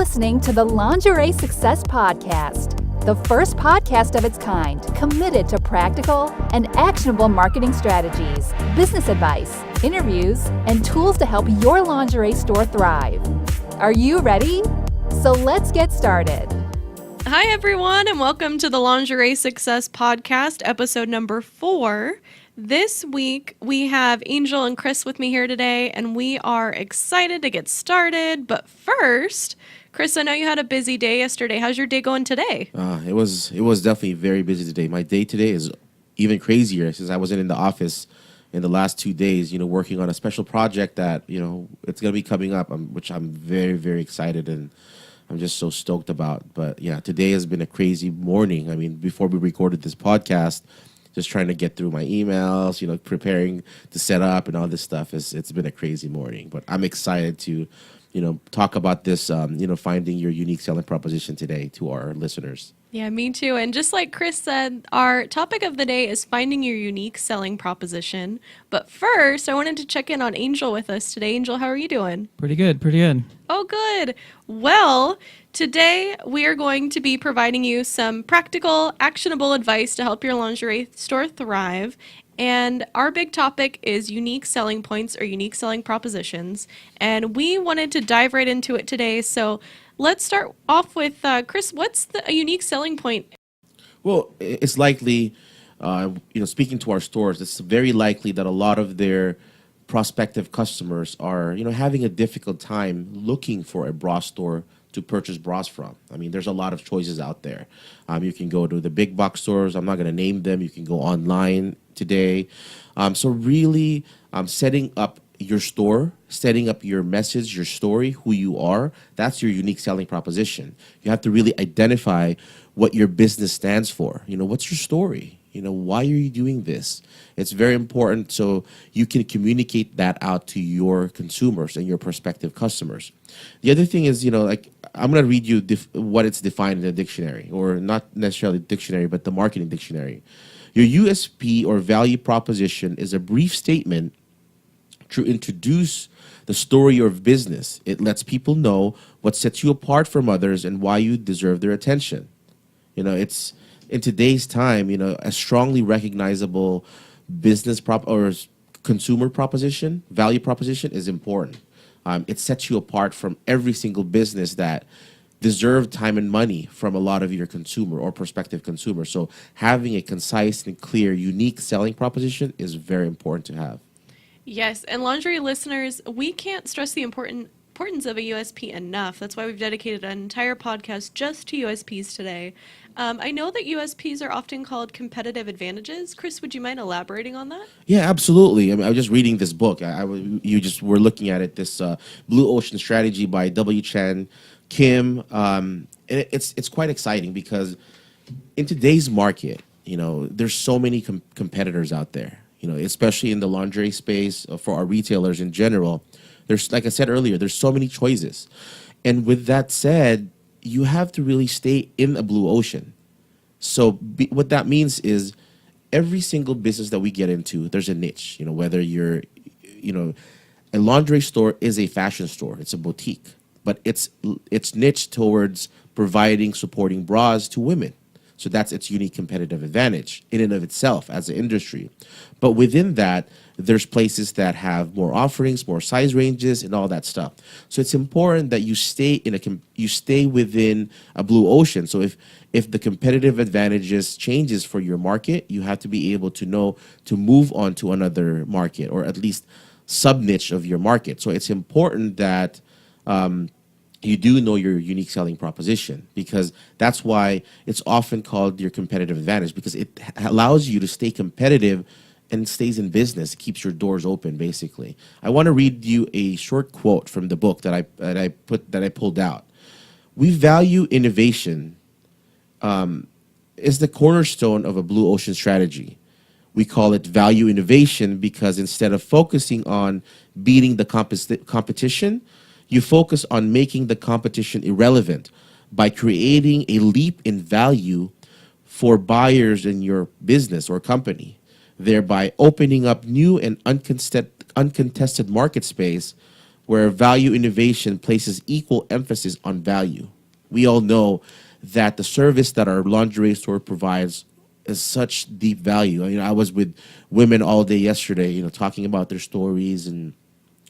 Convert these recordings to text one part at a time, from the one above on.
listening to the Lingerie Success Podcast, the first podcast of its kind committed to practical and actionable marketing strategies, business advice, interviews, and tools to help your lingerie store thrive. Are you ready? So let's get started. Hi, everyone, and welcome to the Lingerie Success Podcast, episode number 4. This week, we have Angel and Kris with me here today, and we are excited to get started. But first, Kris, I know you had a busy day yesterday. How's your day going today? It was definitely very busy today. My day today is even crazier since I wasn't in the office in the last 2 days, working on a special project that, it's going to be coming up, which I'm very, very excited and I'm just so stoked about. But yeah, today has been a crazy morning. I mean, before we recorded this podcast, just trying to get through my emails, preparing to set up and all this stuff. It's been a crazy morning, but I'm excited to, talk about this, finding your unique selling proposition today to our listeners. Yeah, me too. And just like Kris said, our topic of the day is finding your unique selling proposition. But first, I wanted to check in on Angel with us today. Angel, how are you doing? Pretty good. Oh, good. Well, today we are going to be providing you some practical, actionable advice to help your lingerie store thrive. And our big topic is unique selling points or unique selling propositions. And we wanted to dive right into it today. So let's start off with Kris. What's a unique selling point? Well, it's likely, speaking to our stores, it's very likely that a lot of their prospective customers are, having a difficult time looking for a bra store to purchase bras from. I mean, there's a lot of choices out there. You can go to the big box stores. I'm not going to name them. You can go online today. So really setting up your store, setting up your message, your story, who you are, that's your unique selling proposition. You have to really identify what your business stands for. What's your story? Why are you doing this? It's very important so you can communicate that out to your consumers and your prospective customers. The other thing is, I'm going to read you what it's defined in the dictionary, or not necessarily the dictionary, but the marketing dictionary. Your USP or value proposition is a brief statement to introduce the story of business. It lets people know what sets you apart from others and why you deserve their attention. It's in today's time, a strongly recognizable business or consumer proposition, value proposition is important. It sets you apart from every single business that deserve time and money from a lot of your consumer or prospective consumers. So having a concise and clear, unique selling proposition is very important to have. Yes, and lingerie listeners, we can't stress the importance of a USP enough. That's why we've dedicated an entire podcast just to USPs today. I know that USPs are often called competitive advantages. Kris, would you mind elaborating on that? Yeah, absolutely. I was just reading this book. You just were looking at it. This Blue Ocean Strategy by W. Chan Kim. And it's quite exciting because in today's market, there's so many competitors out there. Especially in the lingerie space for our retailers in general. There's, like I said earlier, there's so many choices. And with that said, you have to really stay in a blue ocean. So what that means is every single business that we get into, there's a niche. Whether you're, a lingerie store is a fashion store. It's a boutique. But it's niche towards providing, supporting bras to women. So that's its unique competitive advantage in and of itself as an industry. But within that, there's places that have more offerings, more size ranges, and all that stuff. So it's important that you stay within a blue ocean. So if the competitive advantages changes for your market, you have to be able to know to move on to another market or at least sub niche of your market. So it's important that you do know your unique selling proposition, because that's why it's often called your competitive advantage, because it allows you to stay competitive and stays in business. It keeps your doors open, basically. I want to read you a short quote from the book that I pulled out. We value innovation is the cornerstone of a blue ocean strategy. We call it value innovation because instead of focusing on beating the competition, you focus on making the competition irrelevant by creating a leap in value for buyers in your business or company, thereby opening up new and uncontested market space where value innovation places equal emphasis on value. We all know that the service that our lingerie store provides is such deep value. I was with women all day yesterday, talking about their stories and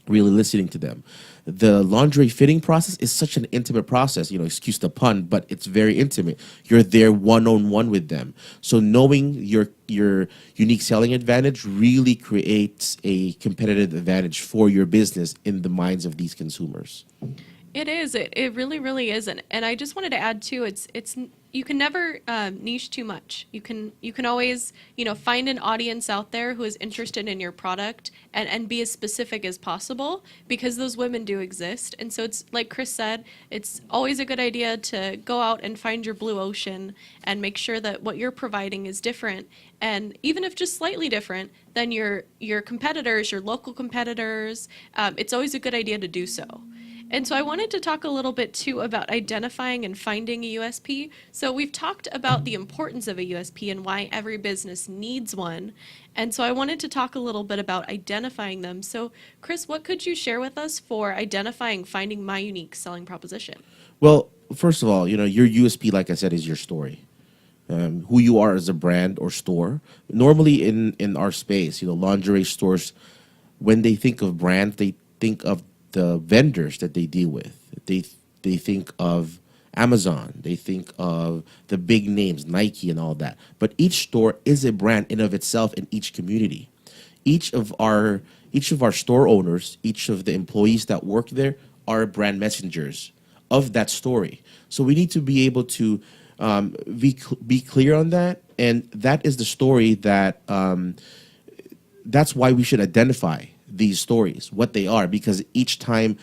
really listening to them. The lingerie fitting process is such an intimate process, excuse the pun, but it's very intimate. You're there one-on-one with them. So knowing your unique selling advantage really creates a competitive advantage for your business in the minds of these consumers. It is. It really, really is. And I just wanted to add too. It's you can never niche too much. You can always find an audience out there who is interested in your product and be as specific as possible, because those women do exist. And so it's like Kris said, it's always a good idea to go out and find your blue ocean and make sure that what you're providing is different, and even if just slightly different than your competitors, your local competitors. It's always a good idea to do so. And so I wanted to talk a little bit too about identifying and finding a USP. So we've talked about the importance of a USP and why every business needs one. And so I wanted to talk a little bit about identifying them. So Kris, what could you share with us for identifying, finding my unique selling proposition? Well, first of all, your USP, like I said, is your story. Who you are as a brand or store. Normally in our space, lingerie stores, when they think of brand, they think of the vendors that they deal with. They think of Amazon. They think of the big names, Nike and all that. But each store is a brand in of itself in each community. Each of our store owners, each of the employees that work there are brand messengers of that story. So we need to be able to be clear on that, and that is the story that that's why we should identify these stories, what they are, because each time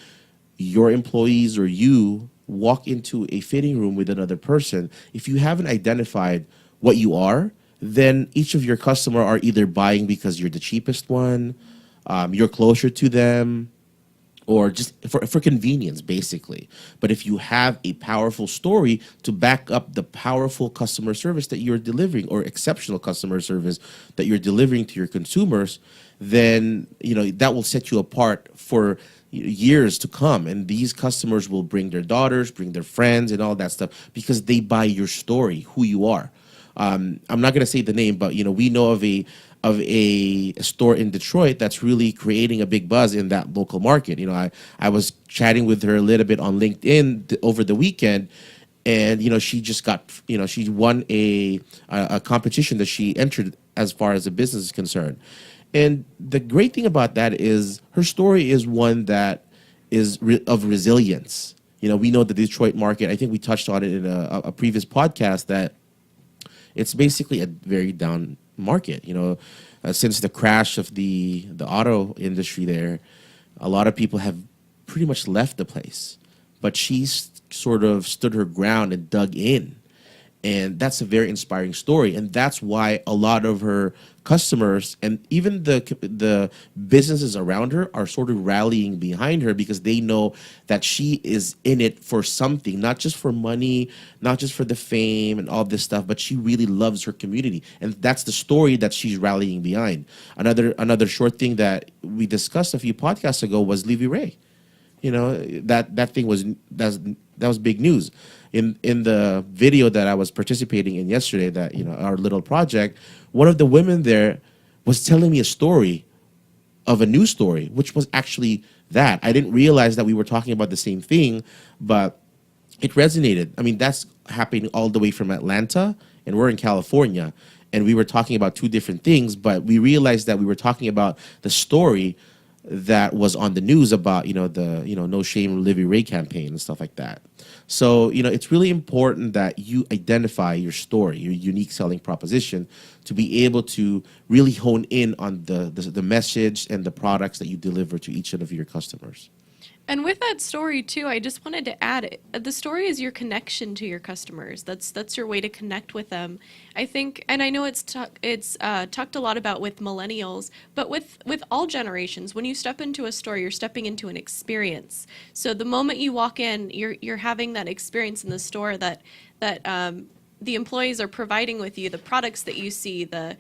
your employees or you walk into a fitting room with another person, if you haven't identified what you are, then each of your customer are either buying because you're the cheapest one, you're closer to them, or just for convenience, basically. But if you have a powerful story to back up the powerful customer service that you're delivering, or exceptional customer service that you're delivering to your consumers, then that will set you apart for years to come. And these customers will bring their daughters, bring their friends, and all that stuff, because they buy your story, who you are. I'm not going to say the name, but we know of a store in Detroit that's really creating a big buzz in that local market. I was chatting with her a little bit on LinkedIn over the weekend, and she just got she won a competition that she entered as far as the business is concerned. And the great thing about that is her story is one that is of resilience. We know the Detroit market. I think we touched on it in a previous podcast, that it's basically a very down market. Since the crash of the auto industry there, a lot of people have pretty much left the place. But she's sort of stood her ground and dug in. And that's a very inspiring story. And that's why a lot of her customers and even the businesses around her are sort of rallying behind her, because they know that she is in it for something, not just for money, not just for the fame and all this stuff, but she really loves her community. And that's the story that she's rallying behind. Another short thing that we discussed a few podcasts ago was Lingerie. That thing was big news. In the video that I was participating in yesterday, that our little project, one of the women there was telling me a story of a news story, which was actually that. I didn't realize that we were talking about the same thing, but it resonated. I mean, that's happening all the way from Atlanta, and we're in California, and we were talking about two different things, but we realized that we were talking about the story that was on the news about the No Shame Lingerie campaign and stuff like that. So it's really important that you identify your story, your unique selling proposition, to be able to really hone in on the message and the products that you deliver to each of your customers. And with that story too, I just wanted to add, the story is your connection to your customers. That's your way to connect with them. I think, and I know it's talked a lot about with millennials, but with all generations, when you step into a store, you're stepping into an experience. So the moment you walk in, you're having that experience in the store that the employees are providing with you, the products that you see, the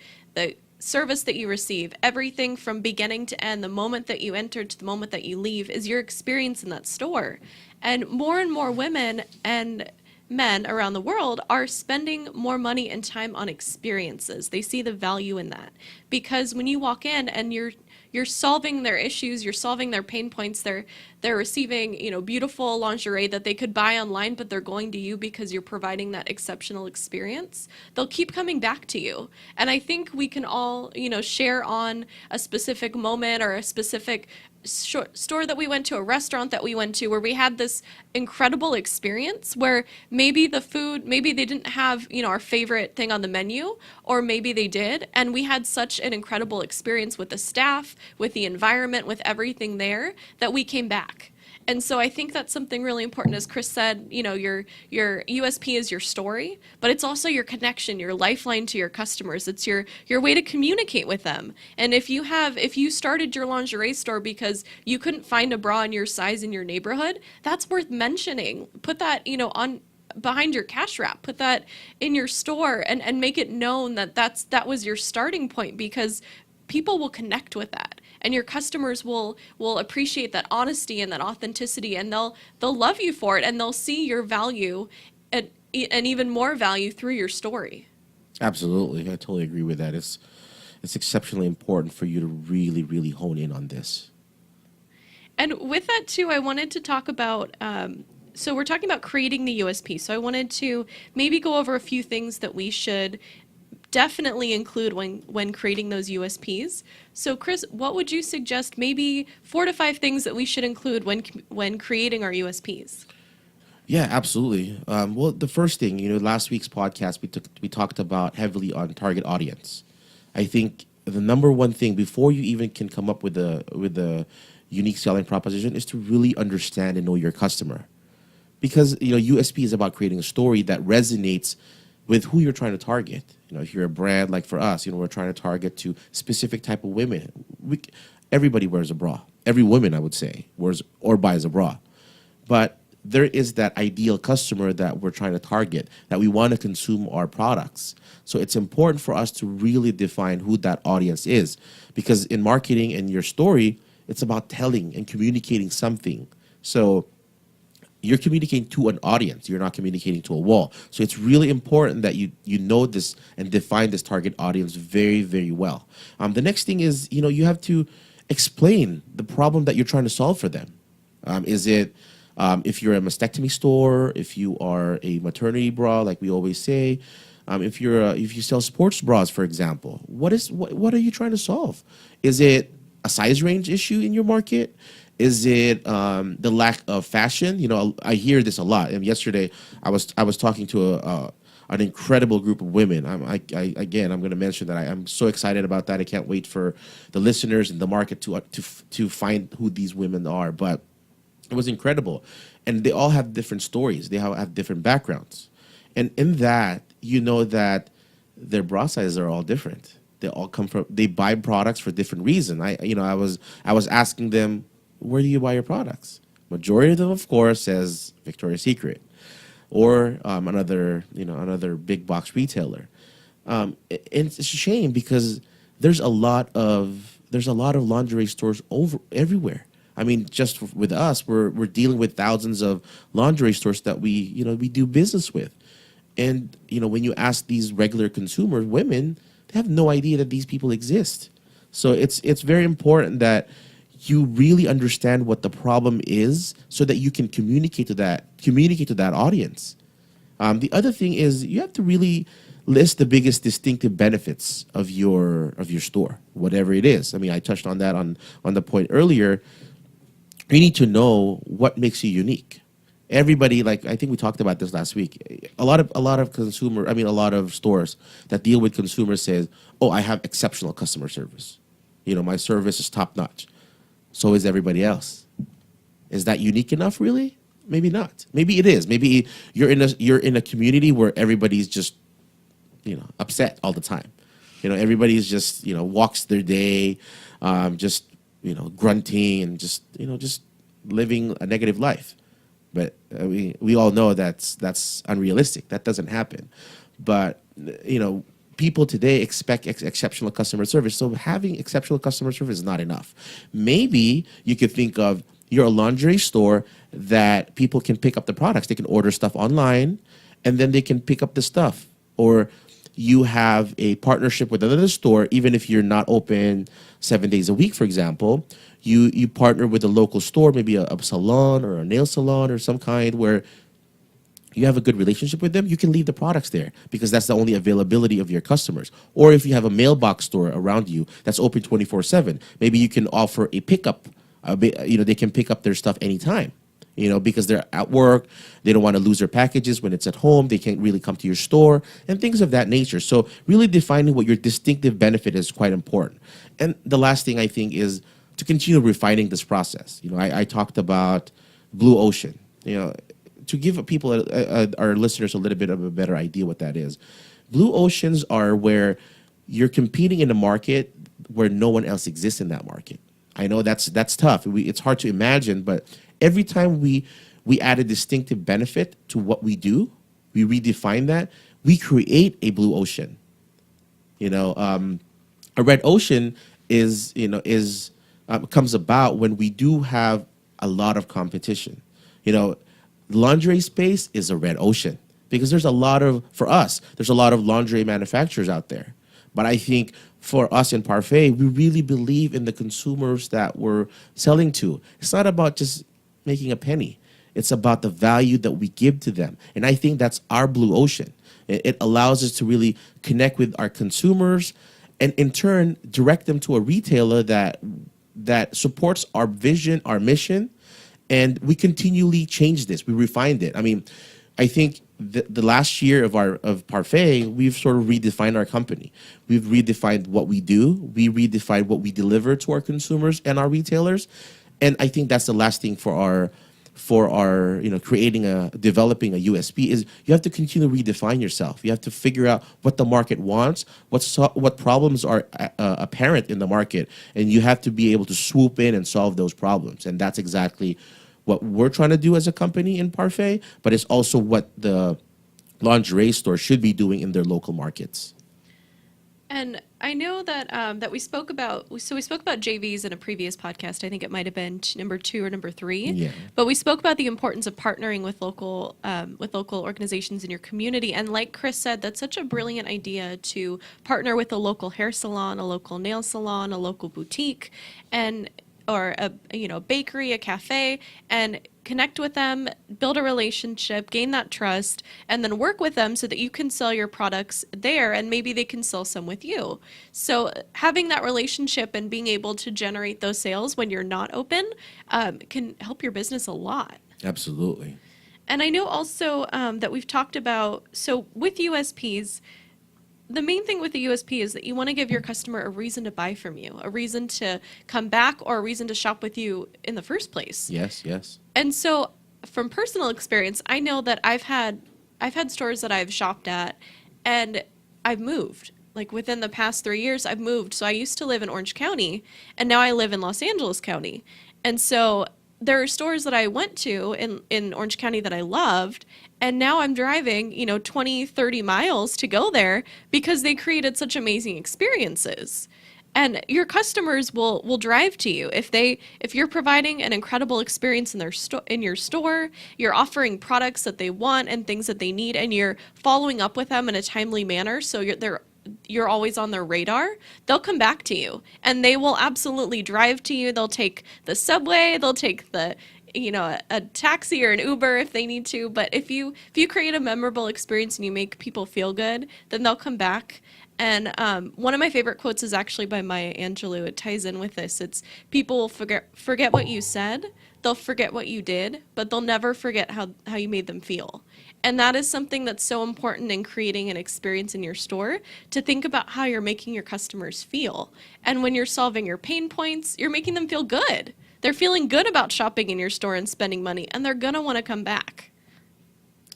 service that you receive, everything from beginning to end, the moment that you enter to the moment that you leave, is your experience in that store. And more women and men around the world are spending more money and time on experiences. They see the value in that, because when you walk in and you're solving their issues, you're solving their pain points, they're receiving, beautiful lingerie that they could buy online, but they're going to you because you're providing that exceptional experience. They'll keep coming back to you. And I think we can all, share on a specific moment or a specific store that we went to, a restaurant that we went to, where we had this incredible experience where maybe the food, maybe they didn't have, our favorite thing on the menu, or maybe they did, and we had such an incredible experience with the staff, with the environment, with everything there, that we came back. And so I think that's something really important. As Kris said, your USP is your story, but it's also your connection, your lifeline to your customers. It's your way to communicate with them. And if you started your lingerie store because you couldn't find a bra in your size in your neighborhood, that's worth mentioning. Put that, on behind your cash wrap, put that in your store, and make it known that was your starting point, because people will connect with that. And your customers will appreciate that honesty and that authenticity, and they'll love you for it, and they'll see your value and even more value through your story. Absolutely, I totally agree with that. It's exceptionally important for you to really, really hone in on this. And with that too, I wanted to talk about. So we're talking about creating the USP. So I wanted to maybe go over a few things that we should definitely include when creating those USPs. So Kris, what would you suggest, maybe 4 to 5 things that we should include when creating our USPs? Yeah, absolutely. Well, the first thing, last week's podcast, we talked about heavily on target audience. I think the number one thing before you even can come up with a unique selling proposition is to really understand and know your customer. Because, USP is about creating a story that resonates with who you're trying to target. If you're a brand like for us, we're trying to target to specific type of women. Everybody wears a bra. Every woman, I would say, wears or buys a bra. But there is that ideal customer that we're trying to target, that we want to consume our products. So it's important for us to really define who that audience is. Because in marketing and your story, it's about telling and communicating something. So you're communicating to an audience. You're not communicating to a wall. So it's really important that you know this and define this target audience very, very well. The next thing is, you have to explain the problem that you're trying to solve for them. Is it if you're a mastectomy store, if you are a maternity bra, like we always say, if you sell sports bras, for example, what are you trying to solve? Is it a size range issue in your market? Is it the lack of fashion? I hear this a lot. And yesterday, I was talking to an incredible group of women. I'm going to mention that I'm so excited about that. I can't wait for the listeners and the market to find who these women are. But it was incredible, and they all have different stories. They have different backgrounds, and in that, that their bra sizes are all different. They buy products for different reasons. I was asking them, where do you buy your products? Majority of them, of course, says Victoria's Secret or another big box retailer. And it's a shame because there's a lot of lingerie stores everywhere. I mean, just with us, we're dealing with thousands of lingerie stores that we do business with. And when you ask these regular consumers, women, they have no idea that these people exist. So it's very important that you really understand what the problem is so that you can communicate to that audience. The other thing is you have to really list the biggest distinctive benefits of your store, whatever it is. I mean, I touched on that on the point earlier. You need to know what makes you unique. Everybody, like I think we talked about this last week. A lot of stores that deal with consumers says, "Oh, I have exceptional customer service. My service is top notch." So is everybody else. Is that unique enough, really? Maybe not. Maybe it is. Maybe you're in a community where everybody's just, upset all the time. Everybody's just, walks their day, just, grunting and just living a negative life. But we all know that's unrealistic. That doesn't happen. But, people today expect exceptional customer service. So having exceptional customer service is not enough. Maybe you could think of you're a lingerie store that people can pick up the products. They can order stuff online, and then they can pick up the stuff. Or you have a partnership with another store, even if you're not open 7 days a week, for example. You partner with a local store, maybe a salon or a nail salon or some kind, where you have a good relationship with them. You can leave the products there because that's the only availability of your customers. Or if you have a mailbox store around you that's open 24/7, maybe you can offer a pickup. They can pick up their stuff anytime, because they're at work. They don't want to lose their packages when it's at home. They can't really come to your store and things of that nature. So really defining what your distinctive benefit is quite important. And the last thing I think is to continue refining this process. I talked about blue ocean, to give people, our listeners, a little bit of a better idea what that is. Blue oceans are where you're competing in a market where no one else exists in that market. I know that's tough. It's hard to imagine, but every time we add a distinctive benefit to what we do, we redefine that, we create a blue ocean. A red ocean comes about when we do have a lot of competition. Lingerie space is a red ocean because there's a lot of lingerie manufacturers out there. But I think for us in Parfait, we really believe in the consumers that we're selling to. It's not about just making a penny. It's about the value that we give to them. And I think that's our blue ocean. It allows us to really connect with our consumers and in turn direct them to a retailer that supports our vision, our mission, and we continually change this. We refined it. I mean, I think the last year of Parfait, we've sort of redefined our company. We've redefined what we do. We redefined what we deliver to our consumers and our retailers. And I think that's the last thing for our developing a USP is you have to continue to redefine yourself. You have to figure out what the market wants, what problems are apparent in the market, and you have to be able to swoop in and solve those problems. And that's exactly what we're trying to do as a company in Parfait, but it's also what the lingerie store should be doing in their local markets. And I know that that we spoke about JVs in a previous podcast. I think it might have been number 2 or number 3. Yeah. But we spoke about the importance of partnering with local organizations in your community. And like Kris said, that's such a brilliant idea to partner with a local hair salon, a local nail salon, a local boutique, or a bakery, a cafe, and connect with them, build a relationship, gain that trust, and then work with them so that you can sell your products there, and maybe they can sell some with you. So having that relationship and being able to generate those sales when you're not open can help your business a lot. Absolutely. And I know also that we've talked about, so with USPs, the main thing with the USP is that you want to give your customer a reason to buy from you, a reason to come back, or a reason to shop with you in the first place. Yes, yes. And so from personal experience, I know that I've had stores that I've shopped at and I've moved. Like within the past 3 years, I've moved. So I used to live in Orange County and now I live in Los Angeles County. And so there are stores that I went to in Orange County that I loved, and now I'm driving, 20, 30 miles to go there because they created such amazing experiences. And your customers will drive to you if you're providing an incredible experience in your store, you're offering products that they want and things that they need, and you're following up with them in a timely manner, so you're always on their radar, they'll come back to you and they will absolutely drive to you. They'll take the subway, they'll take a taxi or an Uber if they need to. But if you create a memorable experience and you make people feel good, then they'll come back. And one of my favorite quotes is actually by Maya Angelou. It ties in with this. It's people will forget what you said, they'll forget what you did, but they'll never forget how you made them feel. And that is something that's so important in creating an experience in your store, to think about how you're making your customers feel. And when you're solving your pain points, you're making them feel good. They're feeling good about shopping in your store and spending money, and they're going to want to come back.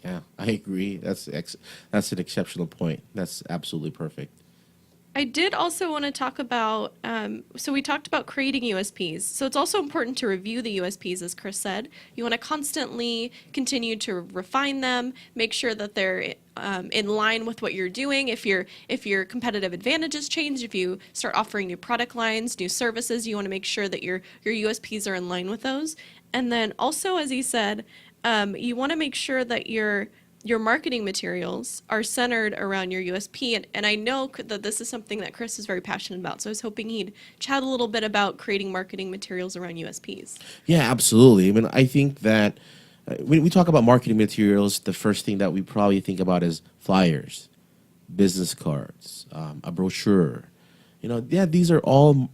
Yeah, I agree. That's an exceptional point. That's absolutely perfect. I did also want to talk about, so we talked about creating USPs. So it's also important to review the USPs, as Kris said. You want to constantly continue to refine them, make sure that they're in line with what you're doing. If your competitive advantages change, if you start offering new product lines, new services, you want to make sure that your USPs are in line with those. And then also, as he said, you want to make sure that your marketing materials are centered around your USP. And I know that this is something that Kris is very passionate about. So I was hoping he'd chat a little bit about creating marketing materials around USPs. Yeah, absolutely. I mean, I think that when we talk about marketing materials, the first thing that we probably think about is flyers, business cards, a brochure. Yeah, these are all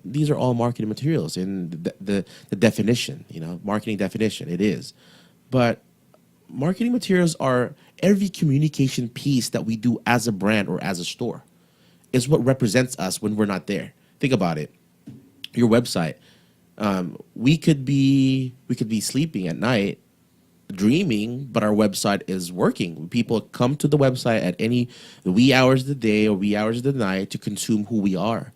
marketing materials in the definition. Marketing definition, it is. But marketing materials are every communication piece that we do as a brand or as a store. Is what represents us when we're not there. Think about it. Your website. We could be sleeping at night, dreaming, but our website is working. People come to the website at any wee hours of the day or wee hours of the night to consume who we are.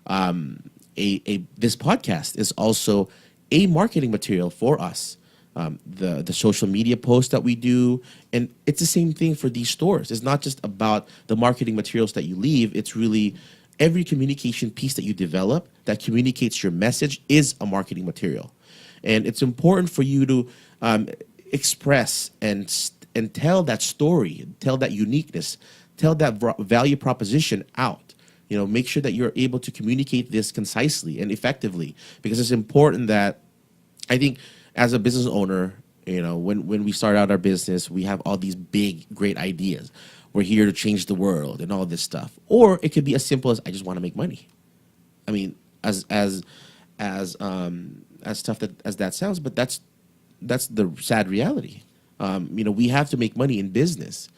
This podcast is also a marketing material for us. The social media posts that we do, and it's the same thing for these stores. It's not just about the marketing materials that you leave. It's really every communication piece that you develop that communicates your message is a marketing material. And it's important for you to express and tell that story, tell that uniqueness, tell that value proposition out. Make sure that you're able to communicate this concisely and effectively, because it's important that, I think, as a business owner, when we start out our business, we have all these big, great ideas. We're here to change the world and all this stuff. Or it could be as simple as, I just want to make money. I mean, as tough as that sounds, but that's the sad reality. We have to make money in business,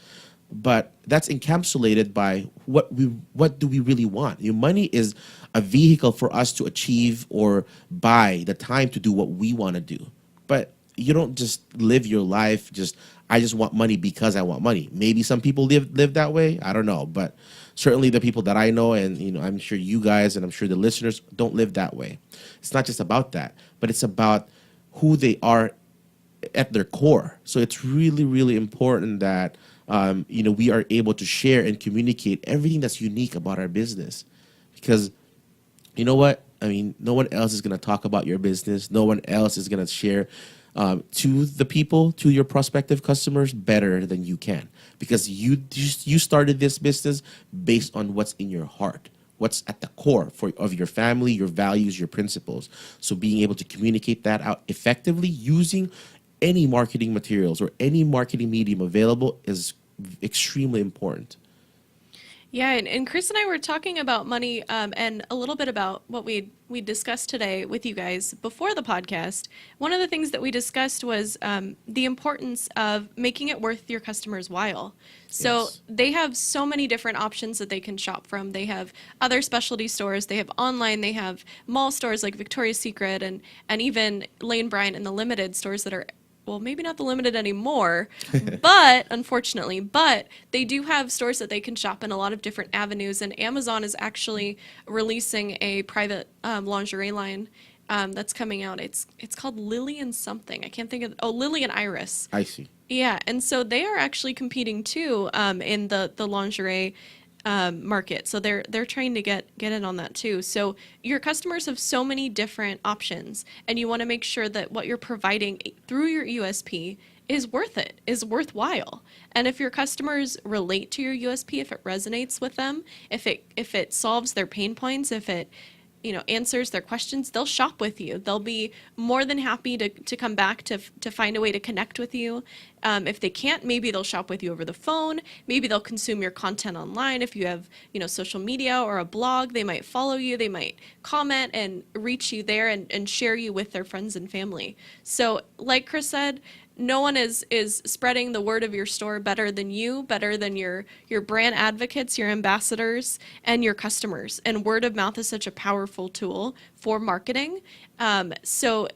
but that's encapsulated by what do we really want? Money is a vehicle for us to achieve or buy the time to do what we want to do. But you don't just live your life I just want money because I want money. Maybe some people live that way. I don't know. But certainly the people that I know, and I'm sure you guys and I'm sure the listeners don't live that way. It's not just about that, but it's about who they are at their core. So it's really, really important that we are able to share and communicate everything that's unique about our business. Because you know what? I mean, no one else is going to talk about your business. No one else is going to share to the people, to your prospective customers, better than you can. Because you started this business based on what's in your heart, what's at the core of your family, your values, your principles. So being able to communicate that out effectively using any marketing materials or any marketing medium available is extremely important. Yeah, and Kris and I were talking about money and a little bit about what we discussed today with you guys before the podcast. One of the things that we discussed was the importance of making it worth your customers' while. So yes. They have so many different options that they can shop from. They have other specialty stores. They have online. They have mall stores like Victoria's Secret and even Lane Bryant and the Limited stores that are, well, maybe not the Limited anymore, but unfortunately, but they do have stores that they can shop in a lot of different avenues. And Amazon is actually releasing a private lingerie line that's coming out. It's called Lily and something. I can't think of, Lily and Iris. I see. Yeah, and so they are actually competing too in the lingerie market. So they're trying to get in on that too. So your customers have so many different options, and you want to make sure that what you're providing through your USP is worth it, is worthwhile. And if your customers relate to your USP, if it resonates with them, if it solves their pain points, if it answers their questions, they'll shop with you. They'll be more than happy to come back to find a way to connect with you. If they can't, maybe they'll shop with you over the phone. Maybe they'll consume your content online. If you have, social media or a blog, they might follow you. They might comment and reach you there and share you with their friends and family. So like Kris said, no one is spreading the word of your store better than you, better than your brand advocates, your ambassadors, and your customers. And word of mouth is such a powerful tool for marketing. So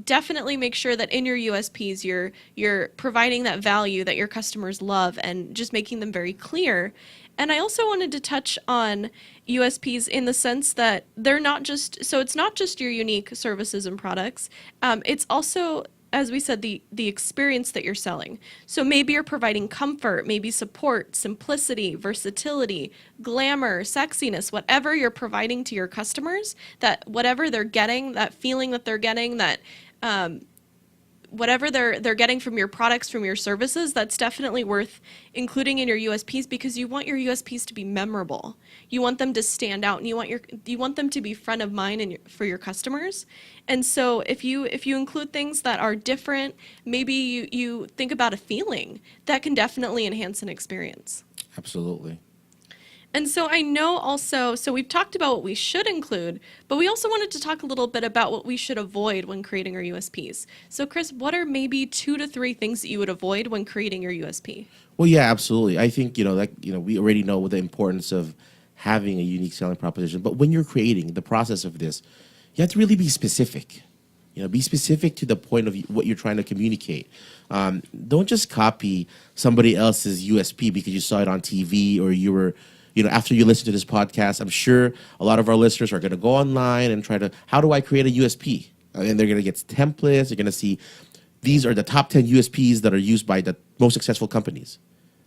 definitely make sure that in your USPs, you're providing that value that your customers love and just making them very clear. And I also wanted to touch on USPs in the sense that they're not just, so it's not just your unique services and products. It's also, as we said, the experience that you're selling. So maybe you're providing comfort, maybe support, simplicity, versatility, glamour, sexiness, whatever you're providing to your customers, that whatever they're getting, that feeling that they're getting, that whatever they're getting from your products, from your services, that's definitely worth including in your USPs, because you want your USPs to be memorable. You want them to stand out, and you want them to be front of mind for your customers. And so if you include things that are different, maybe you think about a feeling that can definitely enhance an experience. Absolutely. And so I know also, so we've talked about what we should include, but we also wanted to talk a little bit about what we should avoid when creating our USPs. So Kris, what are maybe 2 to 3 things that you would avoid when creating your USP? Well, yeah, absolutely. I think, we already know the importance of having a unique selling proposition. But when you're creating the process of this, you have to really be specific. Be specific to the point of what you're trying to communicate. Don't just copy somebody else's USP because you saw it on TV, or you were, after you listen to this podcast. I'm sure a lot of our listeners are going to go online and try to, how do I create a USP? And they're going to get templates. They're going to see these are the top 10 USPs that are used by the most successful companies.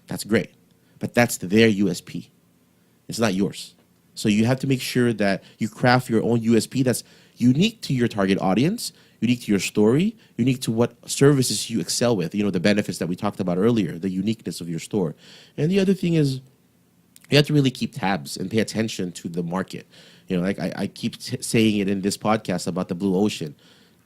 That's great. But that's their USP. It's not yours. So you have to make sure that you craft your own USP that's unique to your target audience, unique to your story, unique to what services you excel with, the benefits that we talked about earlier, the uniqueness of your store. And the other thing is, you have to really keep tabs and pay attention to the market. I keep saying it in this podcast about the blue ocean.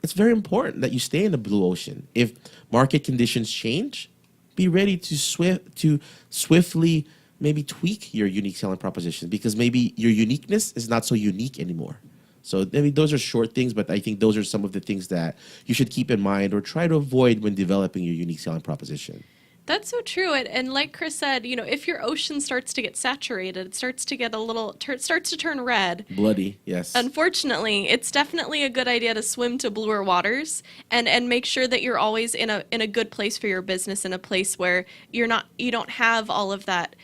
It's very important that you stay in the blue ocean. If market conditions change, be ready to swiftly maybe tweak your unique selling proposition, because maybe your uniqueness is not so unique anymore. So maybe those are short things, but I think those are some of the things that you should keep in mind or try to avoid when developing your unique selling proposition. That's so true. And like Kris said, if your ocean starts to get saturated, it starts to get starts to turn red. Bloody, yes. Unfortunately, it's definitely a good idea to swim to bluer waters and make sure that you're always in a good place for your business, in a place where you don't have all of that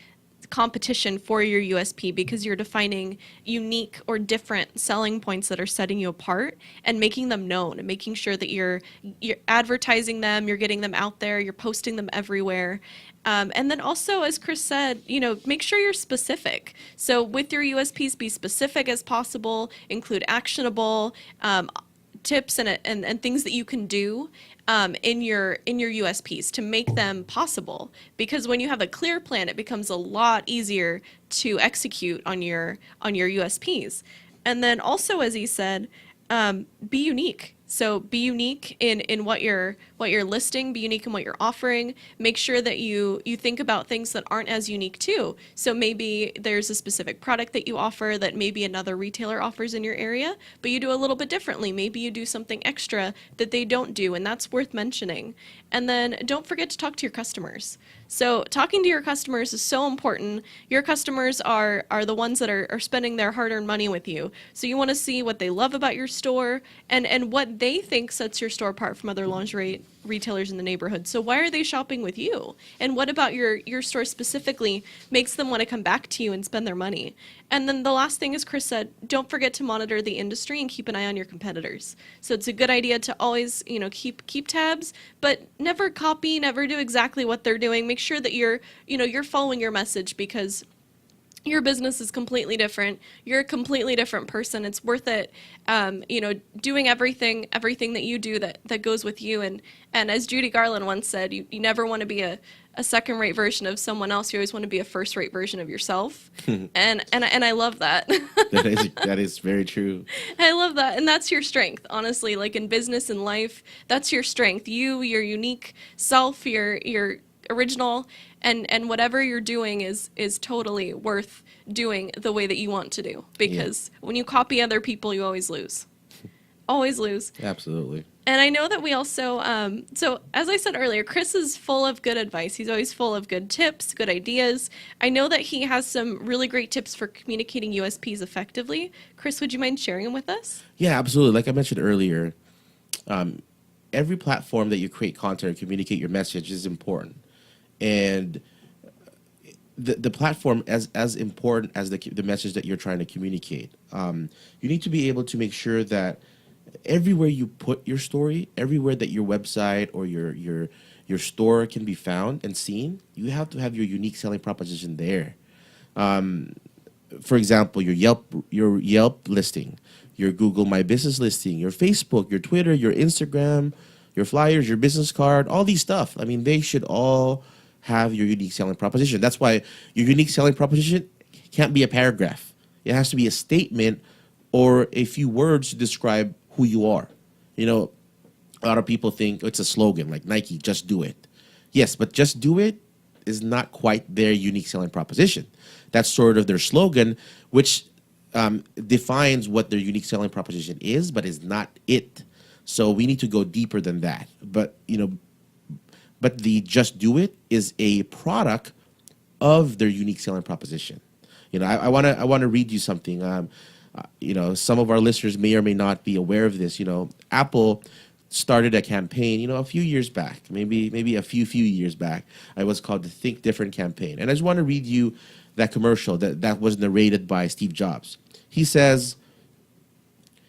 competition for your USP, because you're defining unique or different selling points that are setting you apart and making them known, and making sure that you're advertising them, you're getting them out there, you're posting them everywhere. And then also, as Kris said, make sure you're specific. So with your USPs, be specific as possible, include actionable tips and things that you can do in your USPs to make them possible. Because when you have a clear plan, it becomes a lot easier to execute on your USPs. And then also, as he said, be unique. So be unique in what you're listing, be unique in what you're offering. Make sure that you think about things that aren't as unique too. So maybe there's a specific product that you offer that maybe another retailer offers in your area, but you do a little bit differently. Maybe you do something extra that they don't do, and that's worth mentioning. And then don't forget to talk to your customers. So talking to your customers is so important. Your customers are the ones that are spending their hard-earned money with you. So you want to see what they love about your store and what they think sets your store apart from other lingerie retailers in the neighborhood. So why are they shopping with you? And what about your store specifically makes them want to come back to you and spend their money? And then the last thing, as Kris said, don't forget to monitor the industry and keep an eye on your competitors. So it's a good idea to always, keep tabs, but never copy, never do exactly what they're doing. Make sure that you're following your message, because your business is completely different. You're a completely different person. It's worth it, doing everything that you do that goes with you. And as Judy Garland once said, you never want to be a second-rate version of someone else. You always want to be a first-rate version of yourself. and I love that. That is very true. I love that. And that's your strength, honestly. Like in business and life, that's your strength. Your unique self, your original, and whatever you're doing is totally worth doing the way that you want to do, because when you copy other people, you always lose. Always lose. Absolutely. And I know that we also, so as I said earlier, Kris is full of good advice. He's always full of good tips, good ideas. I know that he has some really great tips for communicating USPs effectively. Kris, would you mind sharing them with us? Yeah, absolutely. Like I mentioned earlier, every platform that you create content or communicate your message is important. And the platform as important as the message that you're trying to communicate. You need to be able to make sure that everywhere you put your story, everywhere that your website or your store can be found and seen, you have to have your unique selling proposition there. For example, your Yelp listing, your Google My Business listing, your Facebook, your Twitter, your Instagram, your flyers, your business card, all these stuff. I mean, they should all have your unique selling proposition. That's why your unique selling proposition can't be a paragraph. It has to be a statement or a few words to describe who you are. You know, a lot of people think it's a slogan like Nike, just do it. Yes, but just do it is not quite their unique selling proposition. That's sort of their slogan, which defines what their unique selling proposition is, but is not it. So we need to go deeper than that. But but the just do it is a product of their unique selling proposition. I want to read you something. Some of our listeners may or may not be aware of this. Apple started a campaign, a few years back, maybe a few years back. It was called the Think Different campaign. And I just want to read you that commercial that was narrated by Steve Jobs. He says,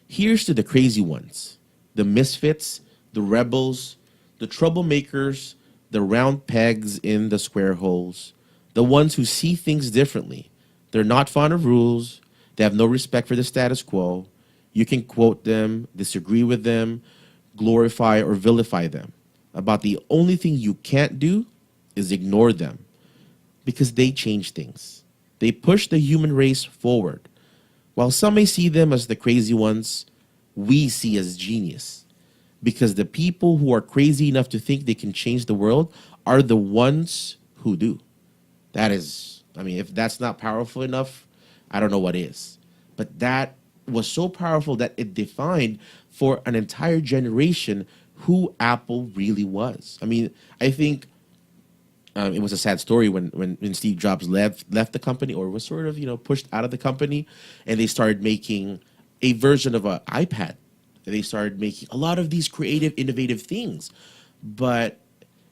"Here's to the crazy ones, the misfits, the rebels, the troublemakers, the round pegs in the square holes, the ones who see things differently. They're not fond of rules. They have no respect for the status quo. You can quote them, disagree with them, glorify or vilify them. About the only thing you can't do is ignore them, because they change things. They push the human race forward. While some may see them as the crazy ones, we see as genius. Because the people who are crazy enough to think they can change the world are the ones who do." That is, if that's not powerful enough, I don't know what is. But that was so powerful that it defined for an entire generation who Apple really was. I think it was a sad story when Steve Jobs left the company, or was sort of pushed out of the company, and they started making a version of an iPad. They started making a lot of these creative, innovative things, but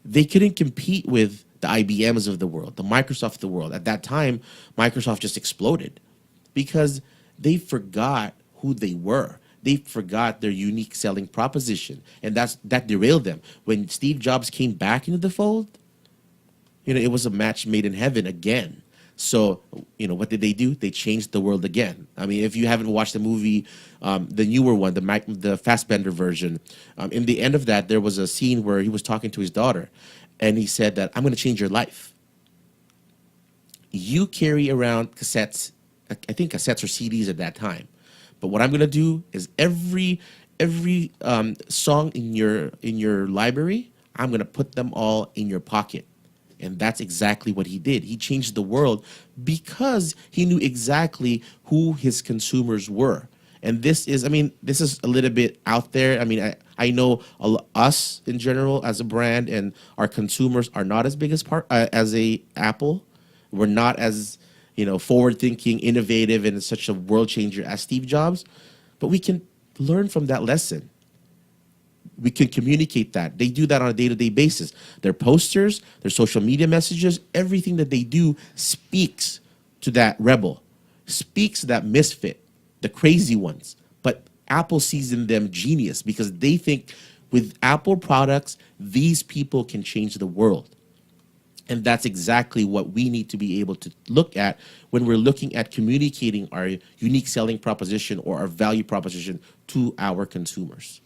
they couldn't compete with the IBMs of the world, the Microsoft of the world. At that time, Microsoft just exploded because they forgot who they were. They forgot their unique selling proposition, and that derailed them. When Steve Jobs came back into the fold, it was a match made in heaven again. So, what did they do? They changed the world again. If you haven't watched the movie, the newer one, the Fassbender version, in the end of that, there was a scene where he was talking to his daughter, and he said that, "I'm going to change your life. You carry around cassettes, I think cassettes or CDs at that time, but what I'm going to do is every song in your library, I'm going to put them all in your pocket." And that's exactly what he did. He changed the world because he knew exactly who his consumers were. And this is a little bit out there. I know us in general as a brand and our consumers are not as big as a Apple. We're not as forward-thinking, innovative, and such a world changer as Steve Jobs. But we can learn from that lesson. We can communicate that. They do that on a day-to-day basis. Their posters, their social media messages, everything that they do speaks to that rebel, speaks to that misfit, the crazy ones. But Apple sees in them genius because they think with Apple products, these people can change the world. And that's exactly what we need to be able to look at when we're looking at communicating our unique selling proposition or our value proposition to our consumers.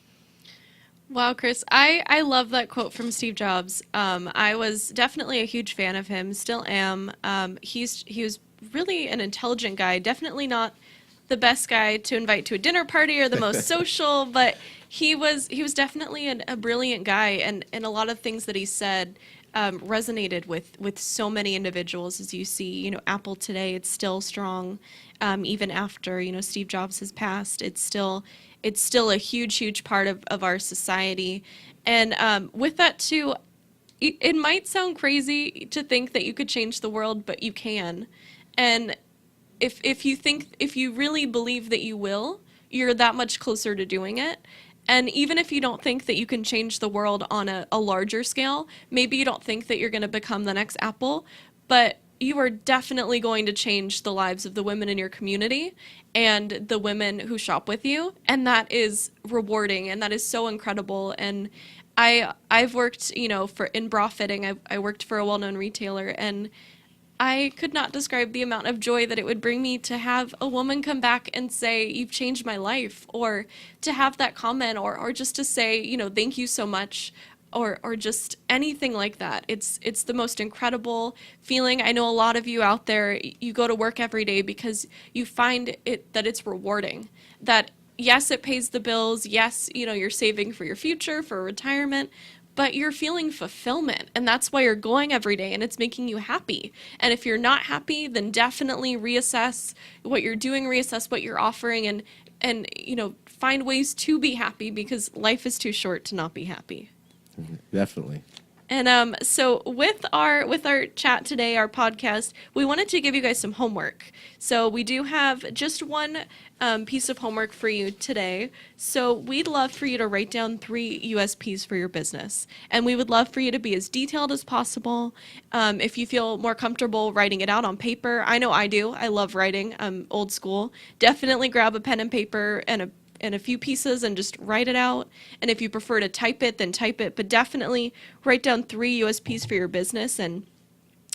Wow, Kris, I love that quote from Steve Jobs. I was definitely a huge fan of him, still am. He was really an intelligent guy, definitely not the best guy to invite to a dinner party or the most social, but he was definitely a brilliant guy, and a lot of things that he said resonated with so many individuals. As you see, Apple today, it's still strong, even after Steve Jobs has passed. It's still a huge part of our society. And with that too, it might sound crazy to think that you could change the world, but you can. And if you really believe that you will, you're that much closer to doing it. And even if you don't think that you can change the world on a larger scale, maybe you don't think that you're going to become the next Apple, but you are definitely going to change the lives of the women in your community and the women who shop with you. And that is rewarding, and that is so incredible. And I've worked, in bra fitting. I worked for a well-known retailer, and I could not describe the amount of joy that it would bring me to have a woman come back and say, "You've changed my life," or to have that comment, or just to say, "Thank you so much," or just anything like that. It's the most incredible feeling. I know a lot of you out there, you go to work every day because you find that it's rewarding. That yes, it pays the bills. Yes, you're saving for your future, for retirement, but you're feeling fulfillment, and that's why you're going every day, and it's making you happy. And if you're not happy, then definitely reassess what you're doing, reassess what you're offering, and find ways to be happy, because life is too short to not be happy. Definitely. And so with our chat today, our podcast, we wanted to give you guys some homework. So we do have just one piece of homework for you today. So we'd love for you to write down 3 USPs for your business. And we would love for you to be as detailed as possible. If you feel more comfortable writing it out on paper, I know I do. I love writing. I'm old school. Definitely grab a pen and paper and a few pieces and just write it out. And if you prefer to type it, then type it. But definitely write down 3 USPs for your business. And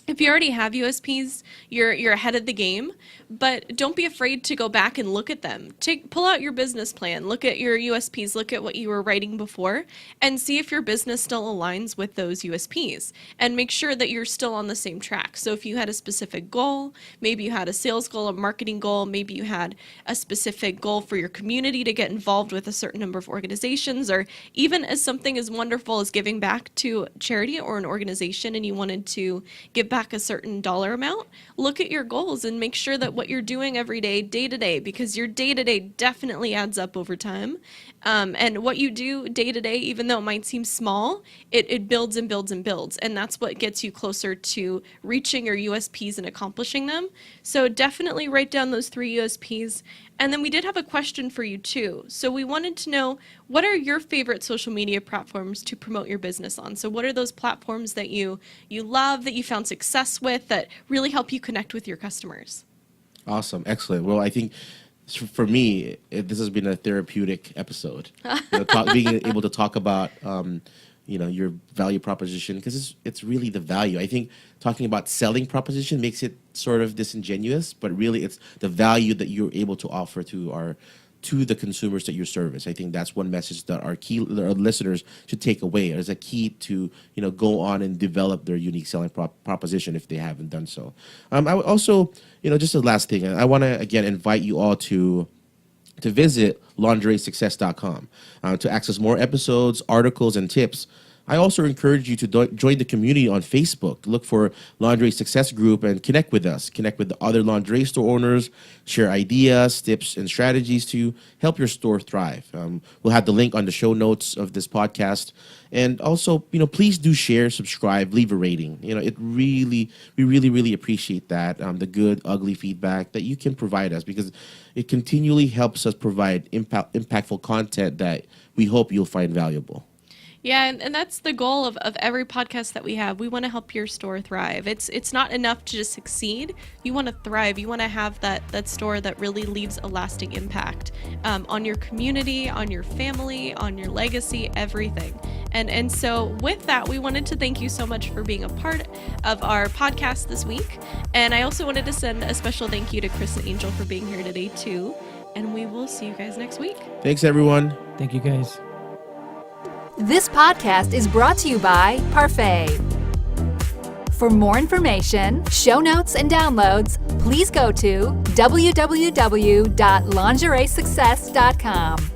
if you already have USPs, you're ahead of the game, but don't be afraid to go back and look at them. Pull out your business plan, look at your USPs, look at what you were writing before, and see if your business still aligns with those USPs, and make sure that you're still on the same track. So if you had a specific goal, maybe you had a sales goal, a marketing goal, maybe you had a specific goal for your community to get involved with a certain number of organizations, or even as something as wonderful as giving back to charity or an organization, and you wanted to give back a certain dollar amount, look at your goals and make sure that what you're doing every day, day to day, because your day to day definitely adds up over time. And what you do day to day, even though it might seem small, it builds and builds and builds. And that's what gets you closer to reaching your USPs and accomplishing them. So definitely write down those 3 USPs. And then we did have a question for you too. So we wanted to know, what are your favorite social media platforms to promote your business on? So what are those platforms that you love, that you found success with, that really help you connect with your customers? Awesome. Excellent. Well, I think for me, this has been a therapeutic episode. Being able to talk about your value proposition, because it's really the value. I think talking about selling proposition makes it sort of disingenuous, but really it's the value that you're able to offer to the consumers that you service. I think that's one message that our listeners should take away as a key to go on and develop their unique selling proposition if they haven't done so. I would also, just the last thing, I want to again invite you all to visit lingeriesuccess.com to access more episodes, articles, and tips. I also encourage you to join the community on Facebook. Look for Lingerie Success Group and connect with us. Connect with the other lingerie store owners. Share ideas, tips, and strategies to help your store thrive. We'll have the link on the show notes of this podcast. And also, please do share, subscribe, leave a rating. We really appreciate that. The good, ugly feedback that you can provide us, because it continually helps us provide impactful content that we hope you'll find valuable. Yeah, and that's the goal of every podcast that we have. We want to help your store thrive. It's not enough to just succeed. You want to thrive. You want to have that store that really leaves a lasting impact on your community, on your family, on your legacy, everything. And so with that, we wanted to thank you so much for being a part of our podcast this week. And I also wanted to send a special thank you to Kris and Angel for being here today too. And we will see you guys next week. Thanks, everyone. Thank you, guys. This podcast is brought to you by Parfait. For more information, show notes, and downloads, please go to www.lingeriesuccess.com.